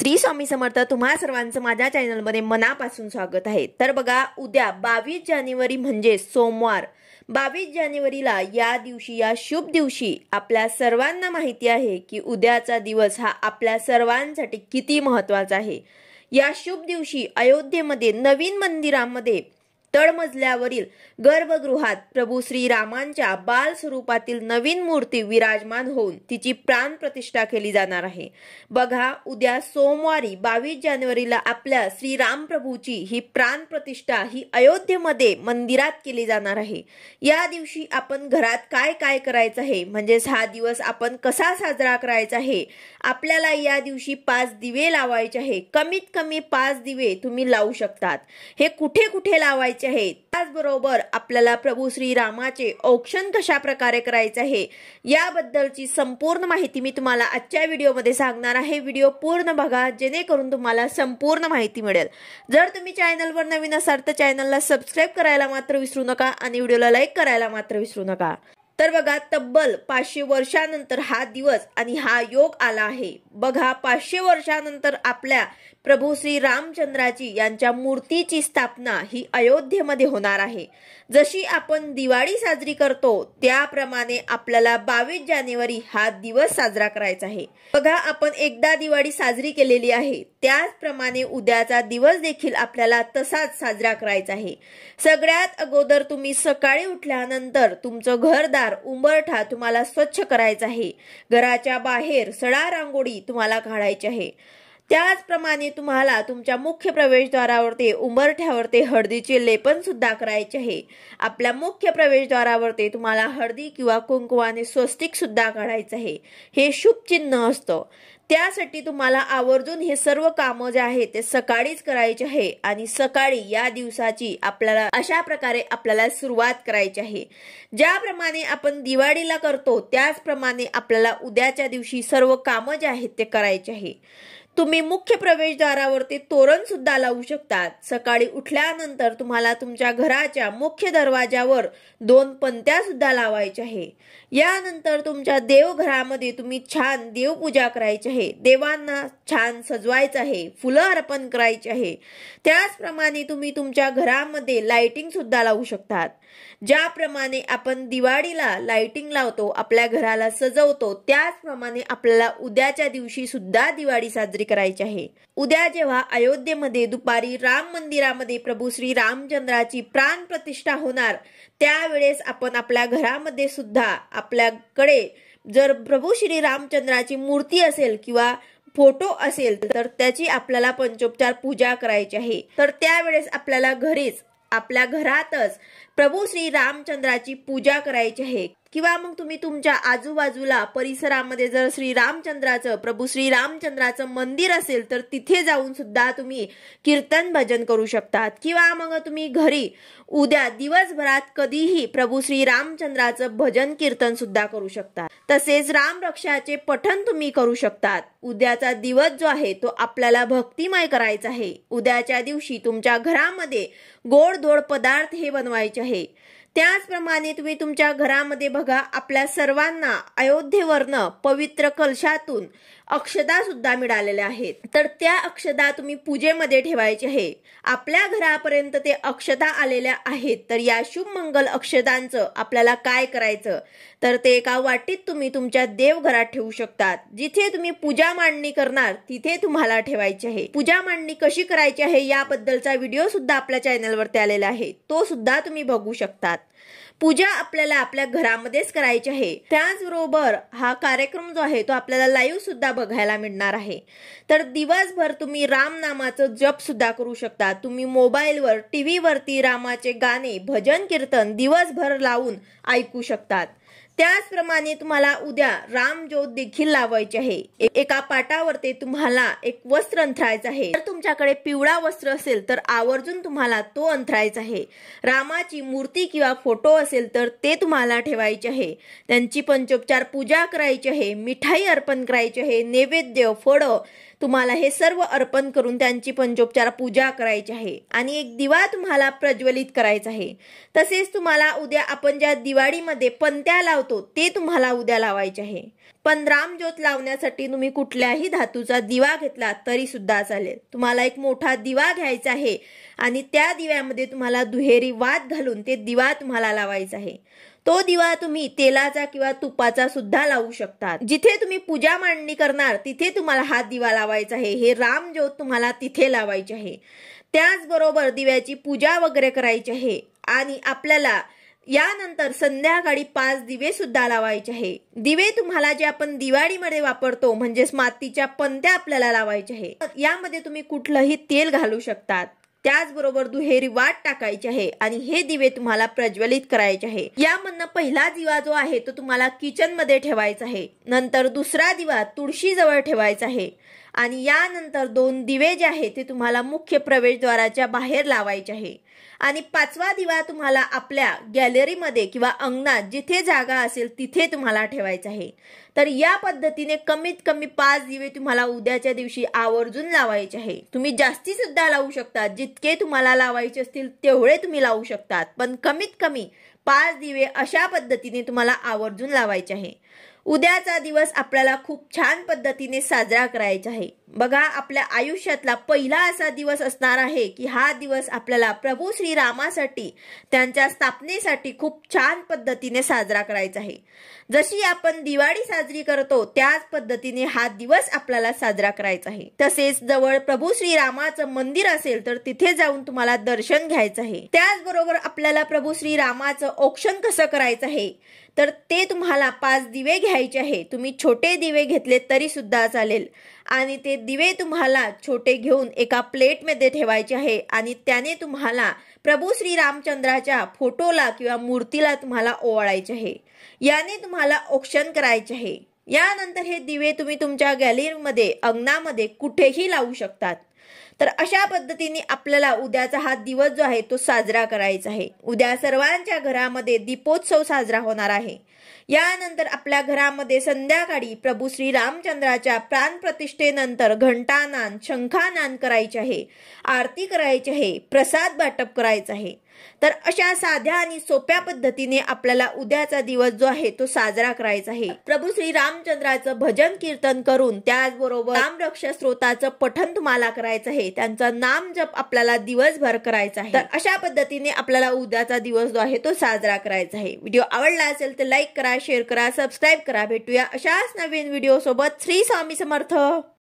श्री स्वामी समर्थ तुम्हा सर्वांचं माझ्या चॅनलमध्ये मनापासून स्वागत आहे। तर बघा, उद्या 22 जानेवारी म्हणजे सोमवार, 22 जानेवारीला या दिवशी, या शुभ दिवशी आपल्या सर्वांना माहिती आहे की उद्याचा दिवस हा आपल्या सर्वांसाठी किती महत्त्वाचा आहे। या शुभ दिवशी अयोध्येमध्ये नवीन मंदिरामध्ये तळमजल्यावरील गर्भगृहात प्रभू श्रीरामांच्या बाल स्वरूपातील नवीन मूर्ती विराजमान होऊन तिची प्राण प्रतिष्ठा केली जाणार आहे। बघा, उद्या सोमवारी 22 जानेवारीला आपल्या श्रीराम प्रभूची ही प्राण प्रतिष्ठा ही अयोध्येमध्ये मंदिरात केली जाणार आहे। या दिवशी आपण घरात काय काय करायचं आहे, म्हणजे हा दिवस आपण कसा साजरा करायचा आहे। आपल्याला या दिवशी 5 दिवे लावायचे आहे। कमीत कमी 5 दिवे तुम्ही लावू शकतात। हे कुठे कुठे लावायचे आहे, त्याचबरोबर आपल्याला प्रभू श्रीरामाचे औक्षण कशा प्रकारे करायचे आहे याबद्दलची संपूर्ण माहिती मी तुम्हाला आजच्या व्हिडिओमध्ये सांगणार आहे। व्हिडिओ पूर्ण बघा जेणेकरून तुम्हाला संपूर्ण माहिती मिळेल। जर तुम्ही चॅनलवर नवीन असाल तर चॅनलला सबस्क्राइब करायला मात्र विसरू नका आणि व्हिडिओला लाईक करायला मात्र विसरू नका। तर बघा, तब्बल 500 वर्षानंतर हा दिवस आणि हा योग आला आहे। बघा, 500 वर्षानंतर आपल्या प्रभू श्री रामचंद्राची यांच्या मूर्तीची स्थापना ही अयोध्येमध्ये होणार आहे। जशी आपण दिवाळी साजरी करतो त्याप्रमाणे आपल्याला 22 जानेवारी हा दिवस साजरा करायचा आहे। बघा, आपण एकदा दिवाळी साजरी केलेली आहे, त्याचप्रमाणे उद्याचा दिवस देखील आपल्याला तसाच साजरा करायचा आहे। सगळ्यात अगोदर तुम्ही सकाळी उठल्यानंतर तुमचं घरदार उंबरठा तुम्हाला स्वच्छ करायचा आहे। घराच्या बाहेर सडा रांगोळी तुम्हाला काढायची आहे। त्याचप्रमाणे तुम्हाला तुमच्या मुख्य प्रवेशद्वारावरती उंबरठ्यावरती हळदीचे लेपन सुद्धा करायचे आहे। आपल्या मुख्य प्रवेशद्वारावरती तुम्हाला हळदी किंवा कुंकवाने स्वस्तिक सुद्धा काढायचं आहे। हे शुभ चिन्ह असतं। त्यासाठी तुम्हाला आवर्जून हे सर्व कामं जे आहे ते सकाळीच करायचे आहे आणि सकाळी या दिवसाची आपल्याला अशा प्रकारे आपल्याला सुरुवात करायची आहे। ज्याप्रमाणे आपण दिवाळीला करतो त्याचप्रमाणे आपल्याला उद्याच्या दिवशी सर्व कामं जे आहेत ते करायचे आहे। तुम्ही मुख्य प्रवेशद्वारावरती तोरण सुद्धा लावू शकतात। सकाळी उठल्यानंतर तुम्हाला तुमच्या घराच्या मुख्य दरवाजावर 2 पंत्या सुद्धा लावायच्या आहे। यानंतर तुमच्या देवघरामध्ये तुम्ही छान देवपूजा करायची आहे। देवांना छान सजवायचं आहे, फुलं अर्पण करायची आहे। त्याचप्रमाणे तुम्ही तुमच्या घरामध्ये लाइटिंग सुद्धा लावू शकतात। ज्याप्रमाणे आपण दिवाळीला लाइटिंग लावतो, आपल्या घराला सजवतो, त्याचप्रमाणे आपल्याला उद्याच्या दिवशी सुद्धा दिवाळी साजरी करायची आहे। उद्या जेव्हा अयोध्येमध्ये दुपारी राम मंदिरामध्ये प्रभू श्री रामचंद्राची प्राण प्रतिष्ठा होणार, त्यावेळेस आपण आपल्या घरामध्ये सुद्धा आपल्याकडे जर प्रभू श्री रामचंद्राची मूर्ती असेल किंवा फोटो असेल तर त्याची आपल्याला पंचोपचार पूजा करायची आहे। तर त्यावेळेस आपल्याला घरीच आपल्या घरातच प्रभू श्री रामचंद्राची पूजा करायची आहे। किंवा मग तुम्ही तुमच्या आजूबाजूला परिसरामध्ये जर प्रभू श्री रामचंद्राचं मंदिर असेल तर तिथे जाऊन सुद्धा तुम्ही कीर्तन भजन करू शकतात। किंवा मग तुम्ही घरी उद्या दिवसभरात कधीही प्रभू श्री रामचंद्राचं भजन कीर्तन सुद्धा करू शकता। तसेच रामरक्षाचे पठण तुम्ही करू शकतात। उद्याचा दिवस जो आहे तो आपल्याला भक्तिमय करायचा आहे। उद्याच्या दिवशी तुमच्या घरामध्ये गोड पदार्थ हे बनवायचे आहे। त्याचप्रमाणे तुम्ही तुमच्या घरामध्ये बघा, आपल्या सर्वांना अयोध्येवरनं पवित्र कलशातून अक्षता सुद्धा मिळालेल्या आहेत। तर त्या अक्षता तुम्ही पूजेमध्ये ठेवायचे आहे। आपल्या घरापर्यंत ते अक्षता आलेल्या आहेत, तर या शुभ मंगल अक्षतांचं आपल्याला काय करायचं, तर ते एका वाटीत तुम्ही तुमच्या देवघरात ठेवू शकतात। जिथे तुम्ही पूजा मांडणी करणार तिथे तुम्हाला ठेवायची आहे। पूजा मांडणी कशी करायची आहे याबद्दलचा व्हिडिओ सुद्धा आपल्या चॅनलवरती आलेला आहे, तो सुद्धा तुम्ही बघू शकतात। पूजा आपल्याला आपल्या घरामध्येच करायची आहे। त्याचबरोबर हा कार्यक्रम जो आहे तो आपल्याला लाईव्ह सुद्धा बघायला मिळणार आहे। तर दिवसभर तुम्ही राम नामाचं जप सुद्धा करू शकता। तुम्ही मोबाईलवर टीव्ही वरती रामाचे गाणे भजन कीर्तन दिवसभर लावून ऐकू शकतात। त्याचप्रमाणे तुम्हाला उद्या रामज्योत देखील लावायची आहे। एका पाटावरती तुम्हाला एक वस्त्र अंथरायचं आहे। जर तुमच्याकडे पिवळा वस्त्र असेल तर आवर्जून तुम्हाला तो अंथरायचा आहे। रामाची मूर्ती किंवा फोटो असेल तर ते तुम्हाला ठेवायचे आहे। त्यांची पंचोपचार पूजा करायची आहे, मिठाई अर्पण करायची आहे, नैवेद्य फळं तुम्हाला हे सर्व अर्पण करून त्यांची पंचोपचार पूजा करायची आहे आणि एक दिवा तुम्हाला प्रज्वलित करायचा आहे। तसेच तुम्हाला उद्या आपण ज्या दिवाळीमध्ये पंत्या लावतो ते तुम्हाला उद्या लावायचे आहे। पण रामज्योत लावण्यासाठी तुम्ही कुठल्याही धातूचा दिवा घेतला तरी सुद्धा चालेल। तुम्हाला एक मोठा दिवा घ्यायचा आहे आणि त्या दिव्यामध्ये तुम्हाला दुहेरी वात घालून ते दिवा तुम्हाला लावायचा आहे। तो दिवा तुम्ही तेलाचा किंवा तुपाचा सुद्धा लावू शकता। जिथे तुम्ही पूजा मांडणी करणार तिथे तुम्हाला हा दिवा लावायचा आहे। हे रामज्योत तुम्हाला तिथे लावायचे आहे। त्याचबरोबर दिव्याची पूजा वगैरे करायची आहे आणि आपल्याला यानंतर संध्याकाळी 5 दिवे सुद्धा लावायचे आहे। दिवे तुम्हाला जे आपण दिवाळीमध्ये वापरतो म्हणजेच मातीच्या पंत्या आपल्याला लावायच्या आहे। यामध्ये तुम्ही कुठलंही तेल घालू शकतात। त्याचबरोबर दुहेरी वात टाकायची आहे आणि हे दिवे तुम्हाला प्रज्वलित करायचे आहे। यामधनं पहिला दिवा जो आहे तो तुम्हाला किचन मध्ये ठेवायचा आहे। नंतर दुसरा दिवा तुळशी जवळ ठेवायचा आहे आणि यानंतर 2 दिवे जे आहे ते तुम्हाला मुख्य प्रवेशद्वाराच्या बाहेर लावायचे आहे आणि 5वा दिवा तुम्हाला आपल्या गॅलरीमध्ये किंवा अंगणात जिथे जागा असेल तिथे तुम्हाला ठेवायचा आहे। तर या पद्धतीने कमीत कमी 5 दिवे तुम्हाला उद्याच्या दिवशी आवर्जून लावायचे आहे। तुम्ही जास्ती सुद्धा लावू शकता, जितके तुम्हाला लावायचे असतील तेवढे तुम्ही लावू शकतात, पण कमीत कमी 5 दिवे अशा पद्धतीने तुम्हाला आवर्जून लावायचे आहे। उद्याचा दिवस आपल्याला खूप छान पद्धतीने साजरा करायचा आहे। बघा, आपल्या आयुष्यातला पहिला असा दिवस असणार आहे की हा दिवस आपल्याला प्रभू श्रीरामासाठी त्यांच्या स्थापनेसाठी खूप छान पद्धतीने साजरा करायचा आहे। जशी आपण दिवाळी साजरी करतो त्याच पद्धतीने हा दिवस आपल्याला साजरा करायचा आहे। तसेच जवळ प्रभू श्रीरामाचं मंदिर असेल तर तिथे जाऊन तुम्हाला दर्शन घ्यायचं आहे। त्याचबरोबर आपल्याला प्रभू श्रीरामाचं औक्षण कसं करायचं आहे तर ते तुम्हाला 5 दिवे घ्यायचे आहे। तुम्ही छोटे दिवे घेतले तरी सुद्धा चालेल आणि ते दिवे तुम्हाला छोटे घेऊन एका प्लेटमध्ये ठेवायचे आहे आणि त्याने तुम्हाला प्रभू श्री रामचंद्राच्या फोटोला किंवा मूर्तीला तुम्हाला ओवाळायचे आहे। याने तुम्हाला औक्षण करायचे आहे। यानंतर हे दिवे तुम्ही तुमच्या गॅलरीमध्ये अंगणामध्ये कुठेही लावू शकतात। तर अशा पद्धतीने आपल्याला उद्याचा हा दिवस जो आहे तो साजरा करायचा आहे। उद्या सर्वांच्या घरामध्ये दीपोत्सव साजरा होणार आहे। यानंतर आपल्या घरामध्ये संध्याकाळी प्रभू श्री रामचंद्राच्या प्राणप्रतिष्ठेनंतर घंटानाद शंखानाद करायचे आहे, आरती करायची आहे, प्रसाद वाटप करायचा आहे। तर अशा साध्या आणि सोप्या पद्धतीने आपल्याला उद्याचा दिवस जो आहे तो साजरा करायचा आहे। प्रभू श्री रामचंद्राचं भजन कीर्तन करून त्याचबरोबर रामरक्षा स्तोत्राचं पठण तुम्हाला करायचं आहे। त्यांचा नाम जप आपल्याला दिवसभर करायचा आहे। तर अशा पद्धतीने आपल्याला उद्याचा दिवस जो आहे तो साजरा करायचा आहे। व्हिडिओ आवडला असेल तर लाईक करा, शेअर करा, सबस्क्राईब करा। भेटूया अशाच नवीन व्हिडिओ सोबत। श्री स्वामी समर्थ।